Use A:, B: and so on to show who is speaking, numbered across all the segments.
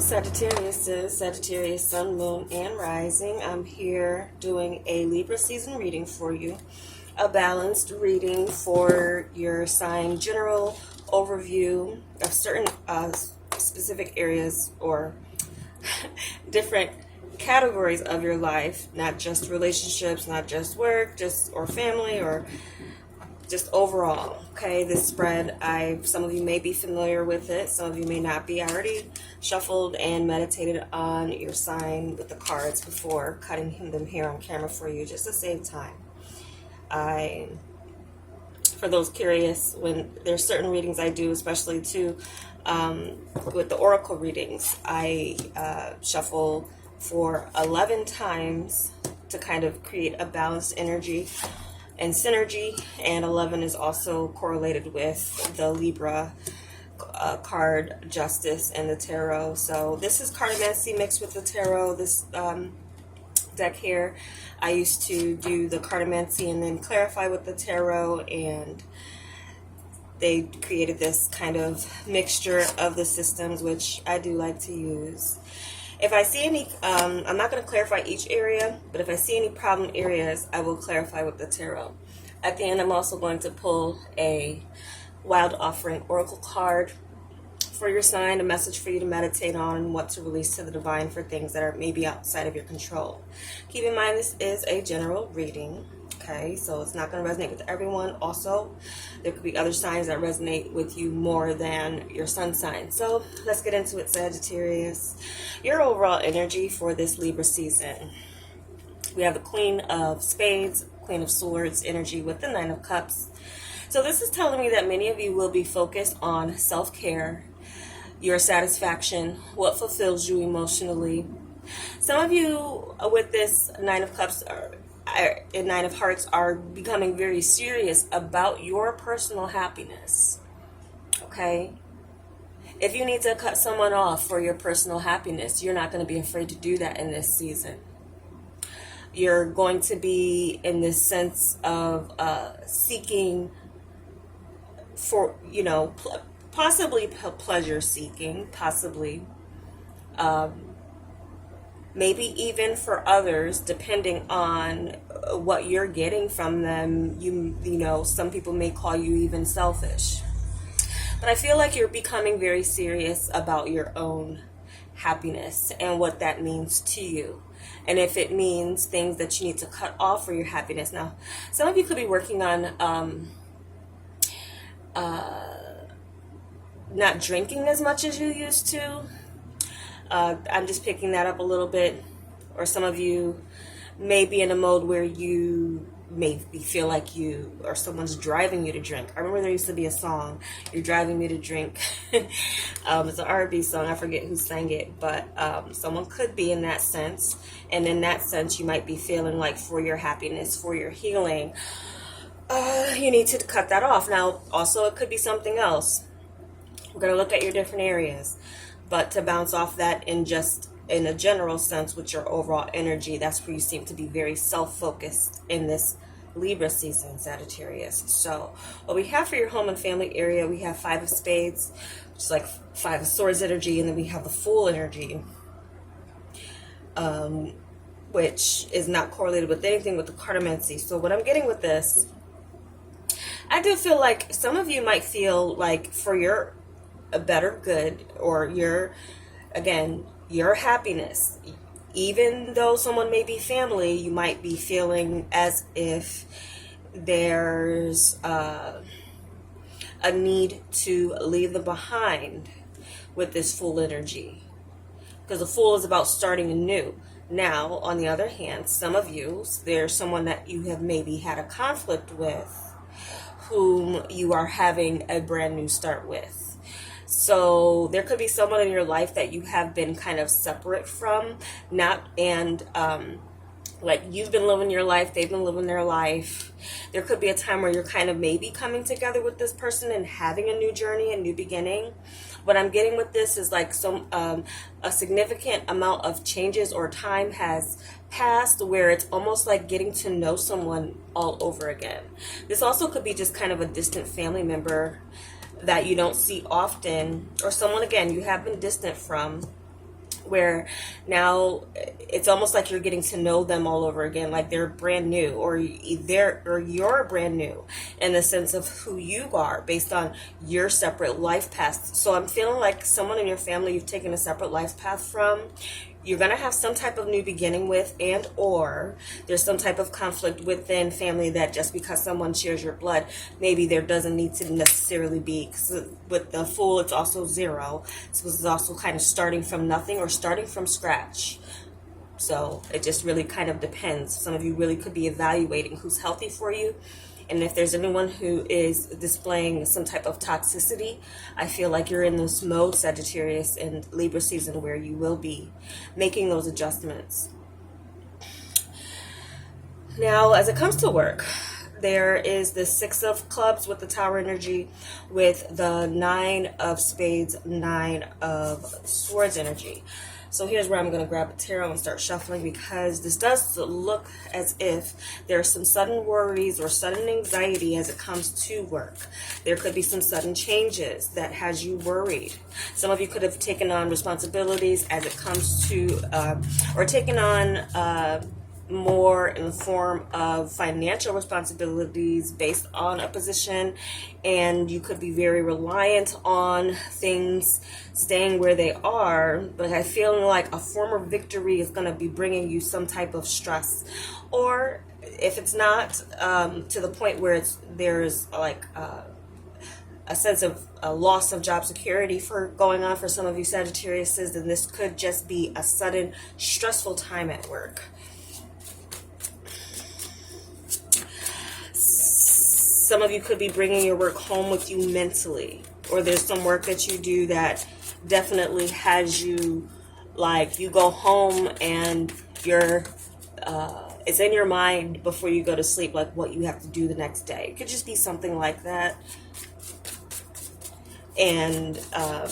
A: Sagittarius is Sagittarius, Sun, Moon, and Rising. I'm here doing a Libra season reading for you. A balanced reading for your sign, general overview of certain specific areas or different categories of your life, not just relationships, not just work, just or family, or just overall. Okay, this spread, some of you may be familiar with it, some of you may not be. I already shuffled and meditated on your sign with the cards before cutting them here on camera for you, just to save time. For those curious, when there's certain readings I do, especially too with the oracle readings, I shuffle for 11 times to kind of create a balanced energy and synergy, and 11 is also correlated with the Libra card Justice and the Tarot. So this is cartomancy mixed with the Tarot. This deck here, I used to do the cartomancy and then clarify with the Tarot, and they created this kind of mixture of the systems, which I do like to use. If I see any, I'm not going to clarify each area, but if I see any problem areas, I will clarify with the tarot. At the end, I'm also going to pull a Wild Offering Oracle card for your sign, a message for you to meditate on, and what to release to the divine for things that are maybe outside of your control. Keep in mind, this is a general reading. Okay, so it's not going to resonate with everyone. Also, there could be other signs that resonate with you more than your sun sign. So let's get into it, Sagittarius. Your overall energy for this Libra season. We have the Queen of Spades, Queen of Swords energy with the Nine of Cups. So this is telling me that many of you will be focused on self-care, your satisfaction, what fulfills you emotionally. Some of you with this Nine of Cups and Nine of Hearts are becoming very serious about your personal happiness. Okay? If you need to cut someone off for your personal happiness, you're not going to be afraid to do that in this season. You're going to be in this sense of seeking for, possibly pleasure seeking, possibly maybe even for others, depending on what you're getting from them. You know, some people may call you even selfish. But I feel like you're becoming very serious about your own happiness and what that means to you. And if it means things that you need to cut off for your happiness. Now, some of you could be working on not drinking as much as you used to. I'm just picking that up a little bit. Or some of you may be in a mode where you maybe feel like you or someone's driving you to drink. I remember there used to be a song, "You're Driving Me to Drink." It's an R&B song. I forget who sang it, but someone could be in that sense. And in that sense, you might be feeling like for your happiness, for your healing, you need to cut that off. Now, also, it could be something else. We're going to look at your different areas. But to bounce off that in a general sense with your overall energy, that's where you seem to be very self-focused in this Libra season, Sagittarius. So what we have for your home and family area, we have Five of Spades, which is like Five of Swords energy, and then we have the Fool energy, which is not correlated with anything with the cartomancy. So what I'm getting with this, I do feel like some of you might feel like for your a better good, or your happiness, even though someone may be family, you might be feeling as if there's a need to leave them behind with this Fool energy, because the Fool is about starting anew. Now, on the other hand, some of you, there's someone that you have maybe had a conflict with, whom you are having a brand new start with. So there could be someone in your life that you have been kind of separate from, like you've been living your life, they've been living their life. There could be a time where you're kind of maybe coming together with this person and having a new journey, a new beginning. What I'm getting with this is like a significant amount of changes or time has passed where it's almost like getting to know someone all over again. This also could be just kind of a distant family member that you don't see often, or someone, again, you have been distant from, where now it's almost like you're getting to know them all over again, like they're brand new, or you're brand new in the sense of who you are based on your separate life paths. So I'm feeling like someone in your family you've taken a separate life path from, you're going to have some type of new beginning with, and or there's some type of conflict within family that just because someone shares your blood, maybe there doesn't need to necessarily be. Because with the Fool, it's also zero. So this is also kind of starting from nothing or starting from scratch. So it just really kind of depends. Some of you really could be evaluating who's healthy for you. And if there's anyone who is displaying some type of toxicity, I feel like you're in this mode, Sagittarius and Libra season, where you will be making those adjustments. Now, as it comes to work, there is the Six of Clubs with the Tower energy, with the Nine of Spades, Nine of Swords energy. So here's where I'm going to grab a tarot and start shuffling, because this does look as if there are some sudden worries or sudden anxiety as it comes to work. There could be some sudden changes that has you worried. Some of you could have taken on responsibilities as it comes to, or taken on more in the form of financial responsibilities based on a position, and you could be very reliant on things staying where they are, but I feel like a form of victory is going to be bringing you some type of stress. Or if it's not to the point where there's like a sense of a loss of job security for going on for some of you Sagittariuses, then this could just be a sudden stressful time at work. Some of you could be bringing your work home with you mentally, or there's some work that you do that definitely has you, like, you go home and you're it's in your mind before you go to sleep, like what you have to do the next day. It could just be something like that, and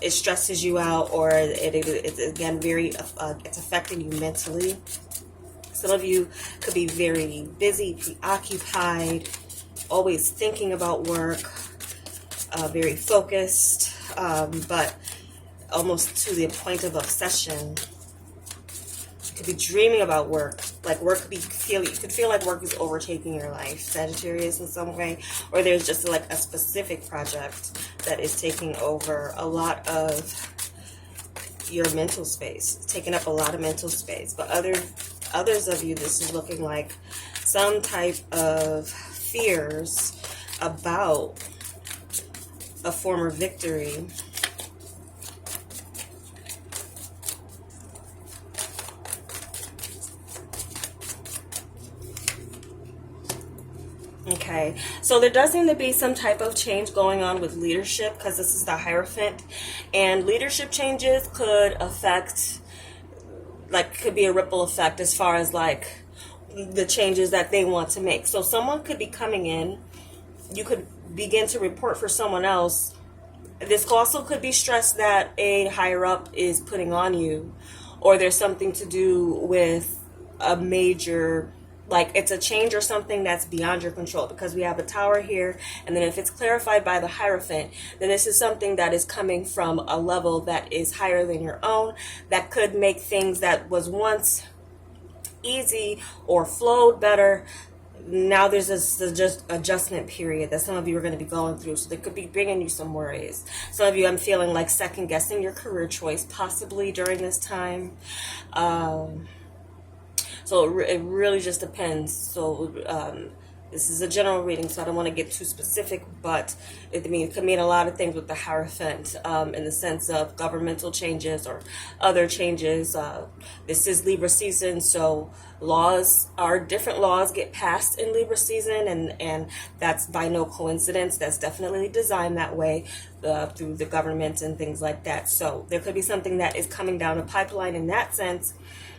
A: it stresses you out, or it's again very it's affecting you mentally. Some of you could be very busy, preoccupied, always thinking about work, very focused, but almost to the point of obsession. You could be dreaming about work, like work could you could feel like work is overtaking your life, Sagittarius, in some way, or there's just like a specific project that is taking over a lot of your mental space, taking up a lot of mental space. But others of you, this is looking like some type of fears about a former victory. Okay, so there does seem to be some type of change going on with leadership, because this is the Hierophant, and leadership changes could affect, like, could be a ripple effect as far as like the changes that they want to make. So someone could be coming in, you could begin to report for someone else. This also could be stress that a higher up is putting on you, or there's something to do with a major, like it's a change or something that's beyond your control, because we have a Tower here, and then if it's clarified by the Hierophant, then this is something that is coming from a level that is higher than your own, that could make things that was once easy or flowed better. Now there's this just adjustment period that some of you are going to be going through, so they could be bringing you some worries. Some of you, I'm feeling like second guessing your career choice possibly during this time. So it really just depends. So this is a general reading, so I don't want to get too specific, but it could mean a lot of things with the Hierophant, in the sense of governmental changes or other changes. This is Libra season, so different laws get passed in Libra season, and that's by no coincidence. That's definitely designed that way through the government and things like that. So there could be something that is coming down the pipeline in that sense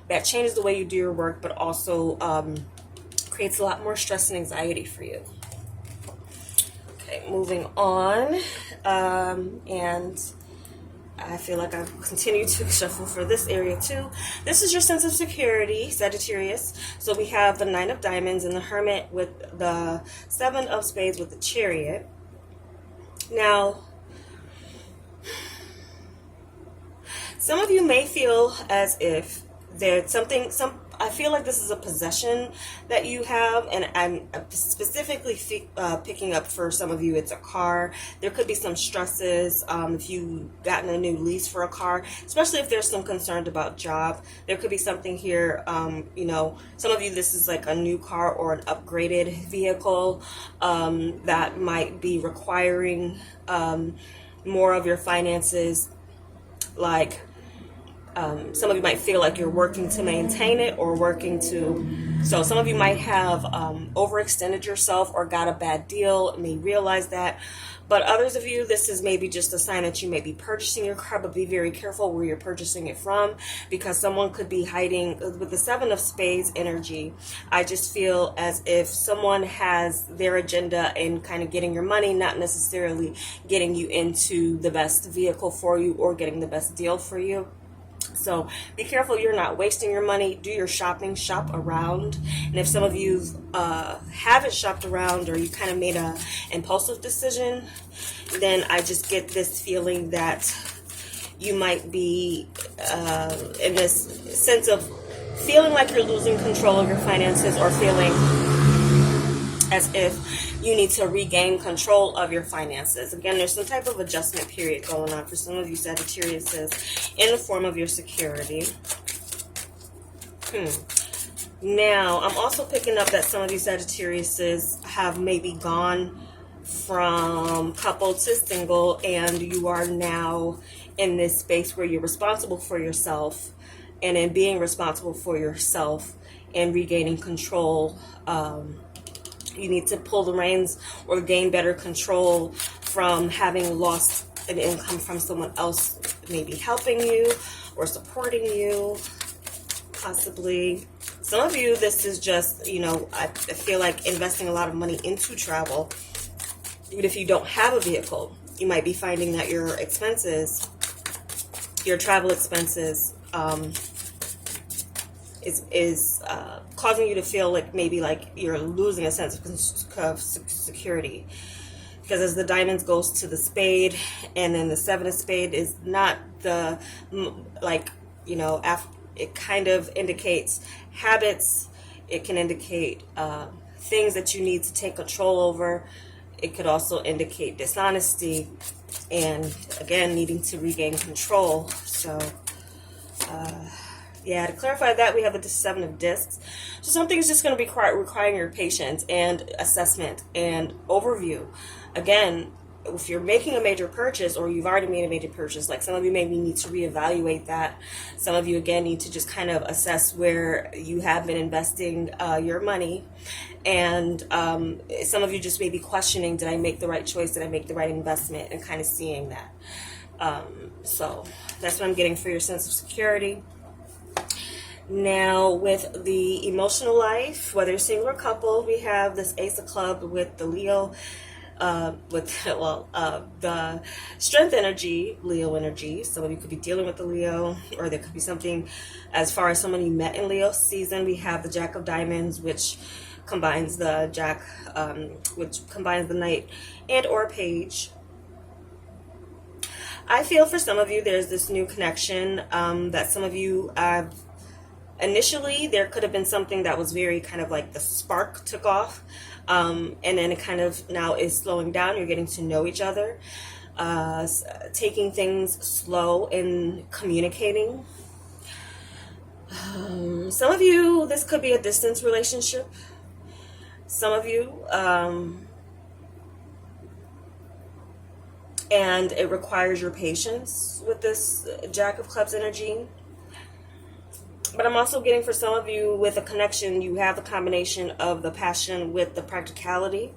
A: that changes the way you do your work, but also creates a lot more stress and anxiety for you. Okay, moving on. And I feel like I've continued to shuffle for this area too. This is your sense of security, Sagittarius. So we have the Nine of Diamonds and the Hermit with the Seven of Spades with the Chariot. Now, Some of you may feel as if there's I feel like this is a possession that you have, and I'm specifically picking up for some of you, it's a car. There could be some stresses if you've gotten a new lease for a car, especially if there's some concern about job. There could be something here, some of you, this is like a new car or an upgraded vehicle that might be requiring more of your finances, like some of you might feel like you're working to maintain it or so some of you might have overextended yourself or got a bad deal, may realize that. But others of you, this is maybe just a sign that you may be purchasing your car, but be very careful where you're purchasing it from, because someone could be hiding with the Seven of Spades energy. I just feel as if someone has their agenda in kind of getting your money, not necessarily getting you into the best vehicle for you or getting the best deal for you. So be careful you're not wasting your money. Do your shopping, shop around. And if some of you haven't shopped around, or you kind of made a impulsive decision, then I just get this feeling that you might be in this sense of feeling like you're losing control of your finances, or feeling as if you need to regain control of your finances. Again, there's some type of adjustment period going on for some of you Sagittarius in the form of your security. Now, I'm also picking up that some of you Sagittarius have maybe gone from couple to single, and you are now in this space where you're responsible for yourself, and in being responsible for yourself and regaining control, you need to pull the reins or gain better control from having lost an income from someone else, maybe helping you or supporting you, possibly. Some of you, this is just, I feel like investing a lot of money into travel. Even if you don't have a vehicle, you might be finding that your expenses, your travel expenses, is causing you to feel like maybe like you're losing a sense of security. Because as the diamonds goes to the spade, and then the Seven of Spade is not the, it kind of indicates habits. It can indicate things that you need to take control over. It could also indicate dishonesty, and again, needing to regain control. So, yeah, to clarify that, we have the Seven of Discs. So something is just going to be requiring your patience and assessment and overview. Again, if you're making a major purchase, or you've already made a major purchase, like some of you maybe need to reevaluate that. Some of you, again, need to just kind of assess where you have been investing your money. And some of you just may be questioning, did I make the right choice? Did I make the right investment? And kind of seeing that. So that's what I'm getting for your sense of security. Now, with the emotional life, whether single or couple, we have this Ace of Clubs with the Leo, the strength energy, Leo energy. Some of you could be dealing with the Leo, or there could be something as far as someone you met in Leo season. We have the Jack of Diamonds, which combines the Jack, which combines the Knight and or Page. I feel for some of you, there's this new connection that some of you have. Initially, there could have been something that was very kind of like the spark took off, and then it kind of now is slowing down. You're getting to know each other, taking things slow and communicating. Some of you, this could be a distance relationship. Some of you, and it requires your patience with this Jack of Clubs energy. But I'm also getting for some of you with a connection, you have the combination of the passion with the practicality.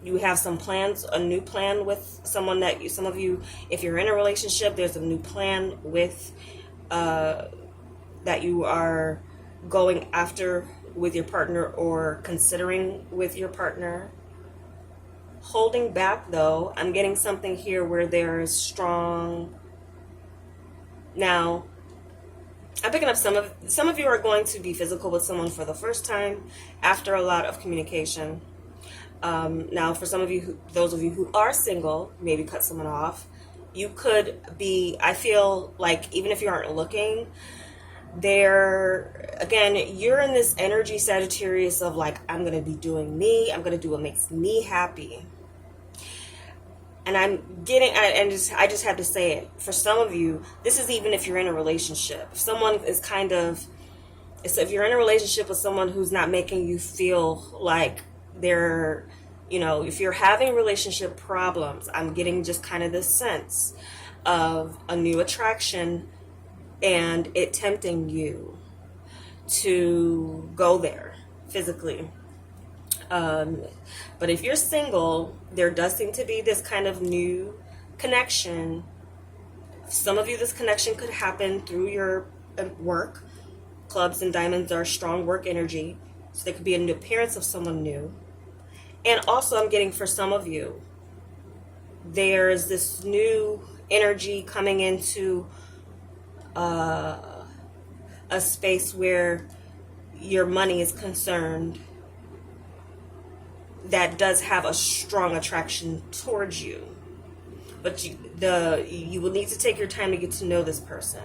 A: You have some plans, a new plan with someone that you, some of you, if you're in a relationship, there's a new plan with, that you are going after with your partner or considering with your partner. Holding back though, I'm getting something here where there is strong, now, I'm picking up some of you are going to be physical with someone for the first time after a lot of communication. Now, for some of you, those of you who are single, maybe cut someone off. You could be, I feel like even if you aren't looking, there, again, you're in this energy, Sagittarius, of like, I'm going to be doing me. I'm going to do what makes me happy. And I just have to say it. For some of you, this is even if you're in a relationship. If someone is if you're in a relationship with someone who's not making you feel like they're, if you're having relationship problems, I'm getting just kind of this sense of a new attraction and it tempting you to go there physically. But if you're single, there does seem to be this kind of new connection. Some of you, this connection could happen through your work. Clubs and diamonds are strong work energy. So there could be a new appearance of someone new. And also I'm getting for some of you, there's this new energy coming into a space where your money is concerned that does have a strong attraction towards you. But you will need to take your time to get to know this person.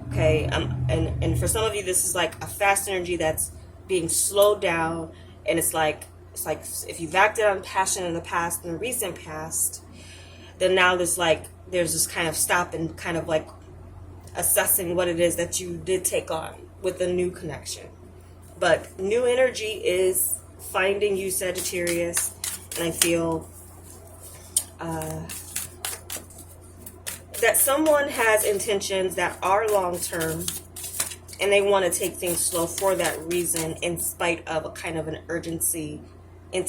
A: Okay, and for some of you, this is like a fast energy that's being slowed down, and it's like if you've acted on passion in the past, in the recent past, then now there's this kind of stop and kind of like assessing what it is that you did take on with a new connection. But new energy is finding you, Sagittarius, and I feel that someone has intentions that are long-term and they want to take things slow for that reason, in spite of a kind of an urgency, in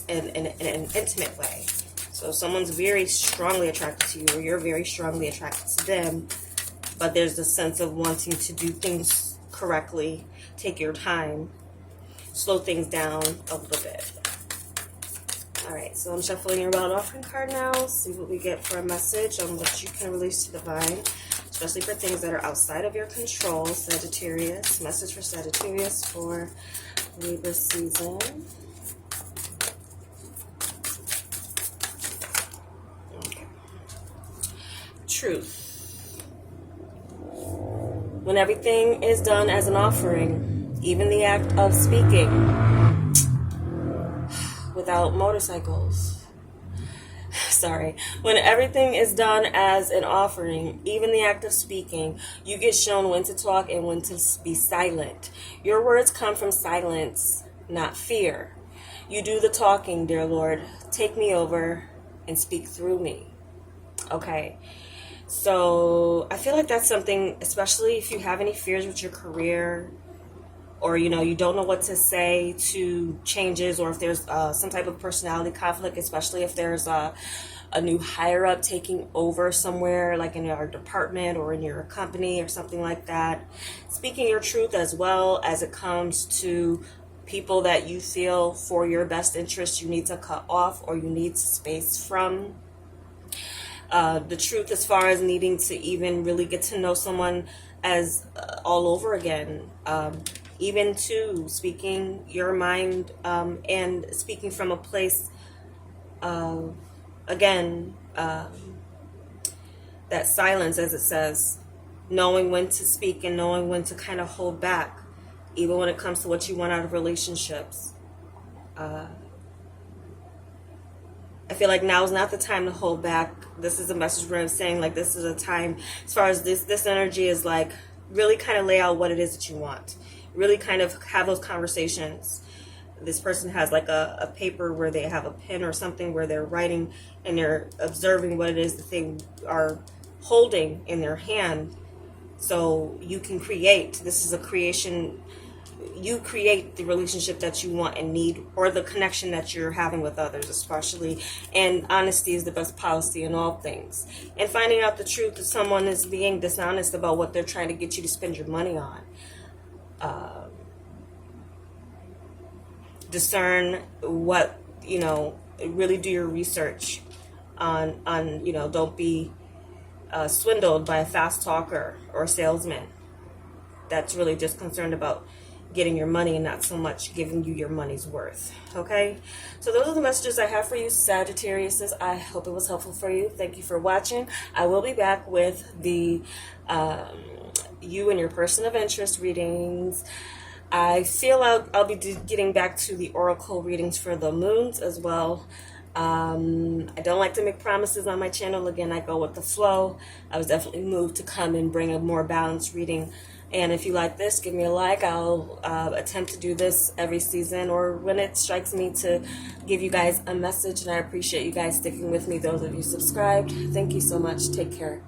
A: an intimate way. So someone's very strongly attracted to you, or you're very strongly attracted to them, but there's a sense of wanting to do things correctly, take your time, slow things down a little bit. Alright, so I'm shuffling your wild offering card now. See what we get for a message on what you can release to divine, especially for things that are outside of your control, Sagittarius. Message for Sagittarius for Libra season. Okay. Truth. When everything is done as an offering, even the act of speaking, without motorcycles. Sorry. When everything is done as an offering, even the act of speaking, you get shown when to talk and when to be silent. Your words come from silence, not fear. You do the talking, dear Lord. Take me over and speak through me. Okay. So I feel like that's something, especially if you have any fears with your career, or you don't know what to say to changes, or if there's some type of personality conflict, especially if there's a new higher up taking over somewhere, like in your department or in your company or something like that. Speaking your truth as well as it comes to people that you feel for your best interest you need to cut off or you need space from. The truth as far as needing to even really get to know someone as all over again. Even to speaking your mind and speaking from a place of, again, that silence, as it says, knowing when to speak and knowing when to kind of hold back, even when it comes to what you want out of relationships. I feel like now is not the time to hold back. This is a message where I'm saying, like, this is a time, as far as this energy is like, really kind of lay out what it is that you want. Really kind of have those conversations. This person has like a paper where they have a pen or something where they're writing and they're observing what it is that they are holding in their hand. So you can create, this is a creation, you create the relationship that you want and need, or the connection that you're having with others especially. And honesty is the best policy in all things. And finding out the truth if someone is being dishonest about what they're trying to get you to spend your money on. Discern what, really do your research on don't be swindled by a fast talker or salesman that's really just concerned about getting your money and not so much giving you your money's worth. Okay, so those are the messages I have for you, Sagittarius. I hope it was helpful for you. Thank you for watching. I will be back with the you and your person of interest readings. I feel I'll be getting back to the oracle readings for the moons as well. I don't like to make promises on my channel. Again, I go with the flow. I was definitely moved to come and bring a more balanced reading. And if you like this, give me a like. I'll attempt to do this every season or when it strikes me to give you guys a message. And I appreciate you guys sticking with me, those of you subscribed. Thank you so much. Take care.